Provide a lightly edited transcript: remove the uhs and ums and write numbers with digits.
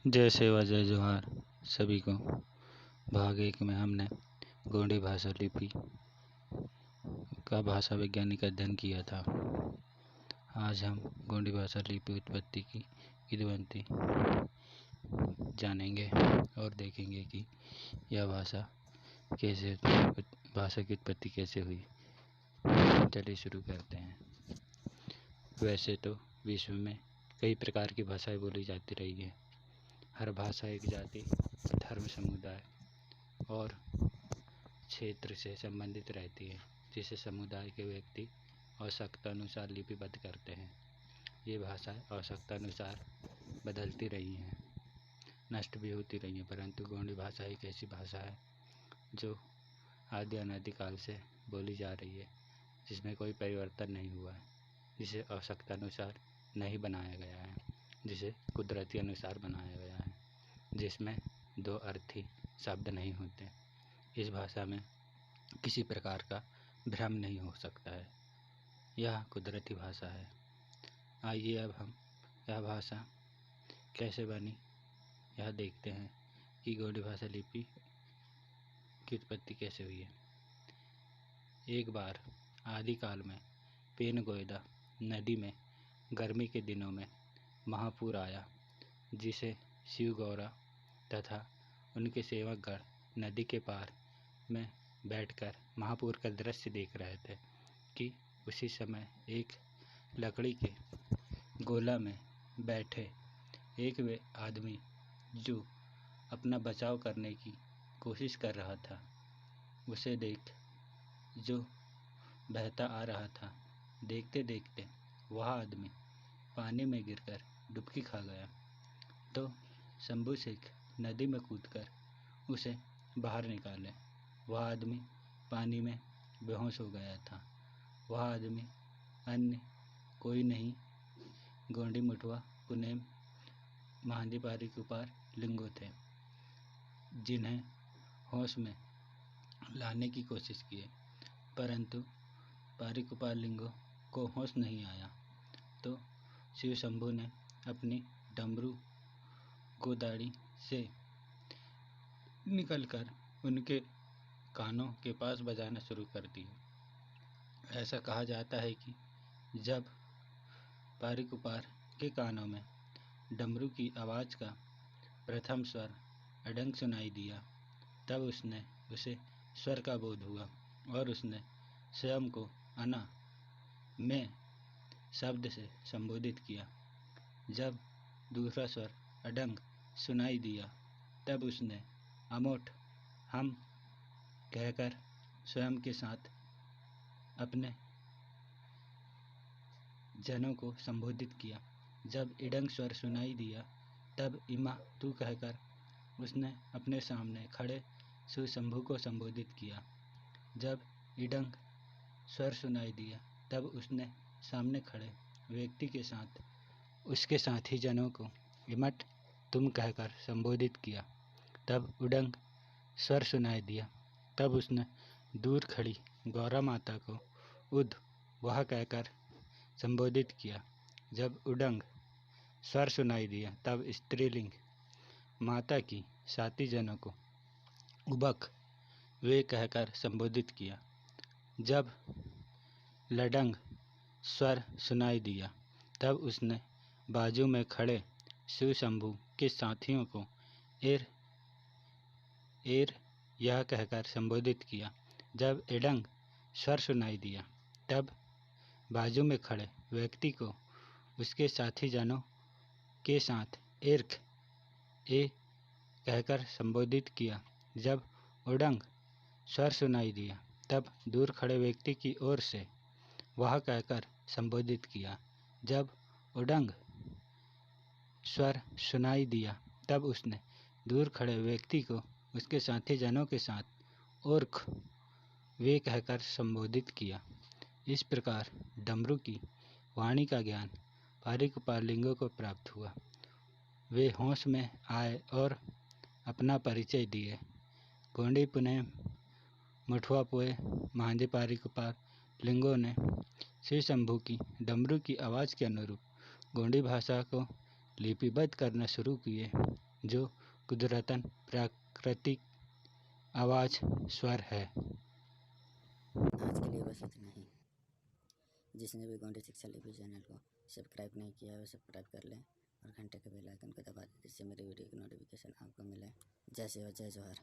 जय सेवा जय जोहार सभी को। भाग 1 में हमने गोंडी भाषा लिपि का भाषा वैज्ञानिक अध्ययन किया था। आज हम गोंडी भाषा लिपि उत्पत्ति की किंवदंती जानेंगे और देखेंगे कि यह भाषा की उत्पत्ति कैसे हुई। चलिए शुरू करते हैं। वैसे तो विश्व में कई प्रकार की भाषाएं बोली जाती रही है। हर भाषा एक जाति, धर्म, समुदाय और क्षेत्र से संबंधित रहती है, जिसे समुदाय के व्यक्ति आवश्यकता अनुसार लिपिबद्ध करते हैं। ये भाषाएं आवश्यकता अनुसार बदलती रही हैं, नष्ट भी होती रही हैं, परंतु गोंडी भाषा एक ऐसी भाषा है जो आदि अनादिकाल से बोली जा रही है, जिसमें कोई परिवर्तन नहीं हुआ है, जिसे आवश्यकता अनुसार नहीं बनाया गया है, जिसे कुदरती अनुसार बनाया गया है, जिसमें दो अर्थी शब्द नहीं होते। इस भाषा में किसी प्रकार का भ्रम नहीं हो सकता है। यह कुदरती भाषा है। आइए अब हम यह भाषा कैसे बनी यह देखते हैं कि गोंडी भाषा लिपि की उत्पत्ति कैसे हुई है। एक बार आदिकाल में पेनगोयदा नदी में गर्मी के दिनों में महापूर आया, जिसे शिव गौरा तथा उनके सेवकगण नदी के पार में बैठकर महापूर का दृश्य देख रहे थे कि उसी समय एक लकड़ी के गोला में बैठे एक वे आदमी जो अपना बचाव करने की कोशिश कर रहा था, उसे देख जो बहता आ रहा था, देखते देखते वह आदमी पानी में गिरकर डुबकी खा गया। तो शंभू शेख नदी में कूदकर उसे बाहर निकाले। वह आदमी पानी में बेहोश हो गया था। वह आदमी अन्य कोई नहीं, गोंडी मुठवा पुनेम महांदी पारीकुपार लिंगो थे, जिन्हें होश में लाने की कोशिश किए, परंतु पारीकुपार लिंगो को होश नहीं आया। तो शिव शंभू ने अपनी डमरू गोदाड़ी से निकलकर उनके कानों के पास बजाना शुरू कर दिया। ऐसा कहा जाता है कि जब पारीकुपार के कानों में डमरू की आवाज़ का प्रथम स्वर अडंग सुनाई दिया, तब उसे स्वर का बोध हुआ और उसने स्वयं को अना में शब्द से संबोधित किया। जब दूसरा स्वर अडंग सुनाई दिया, तब उसने अमोठ हम कहकर स्वयं के साथ अपने जनों को संबोधित किया। जब इडंग स्वर सुनाई दिया, तब इमा तू कहकर उसने अपने सामने खड़े शिव शंभू को संबोधित किया। जब इडंग स्वर सुनाई दिया, तब उसने सामने खड़े व्यक्ति के साथ उसके साथी जनों को इमट तुम कहकर संबोधित किया। तब उडंग स्वर सुनाई दिया, तब उसने दूर खड़ी गौरा माता को उद वह कहकर संबोधित किया। जब उडंग स्वर सुनाई दिया, तब स्त्रीलिंग माता की साथी जनों को उबक वे कहकर संबोधित किया। जब लडंग स्वर सुनाई दिया, तब उसने बाजू में खड़े शिव शंभू के साथियों को एर एर यह कहकर संबोधित किया। जब इडंग स्वर सुनाई दिया, तब बाजू में खड़े व्यक्ति को उसके साथी जनों के साथ एर्ख ए कहकर संबोधित किया। जब उडंग स्वर सुनाई दिया, तब दूर खड़े व्यक्ति की ओर से वह कहकर संबोधित किया। जब उडंग स्वर सुनाई दिया, तब उसने दूर खड़े व्यक्ति को उसके साथी जनों के साथ ओर्ख वे कहकर संबोधित किया। इस प्रकार डमरू की वाणी का ज्ञान पारीकुपार लिंगों को प्राप्त हुआ। वे होश में आए और अपना परिचय दिए। गोंडी पुनेम मुठवा पोए महांदी पारीकुपार लिंगों ने शिव शंभू की डमरू की आवाज़ के अनुरूप गोंडी भाषा को लिपिबद्ध करना शुरू किए जो कुदरतन प्राकृतिक आवाज़ स्वर है। आज के लिए बस इतना ही। जिसने भी गोंडी शिक्षा लिपि चैनल को सब्सक्राइब नहीं किया है वो सब्सक्राइब कर लें और घंटे के बेल आइकन को दबा दें, जिससे मेरी वीडियो की नोटिफिकेशन आपको मिले। जय शिव, जय जोहर।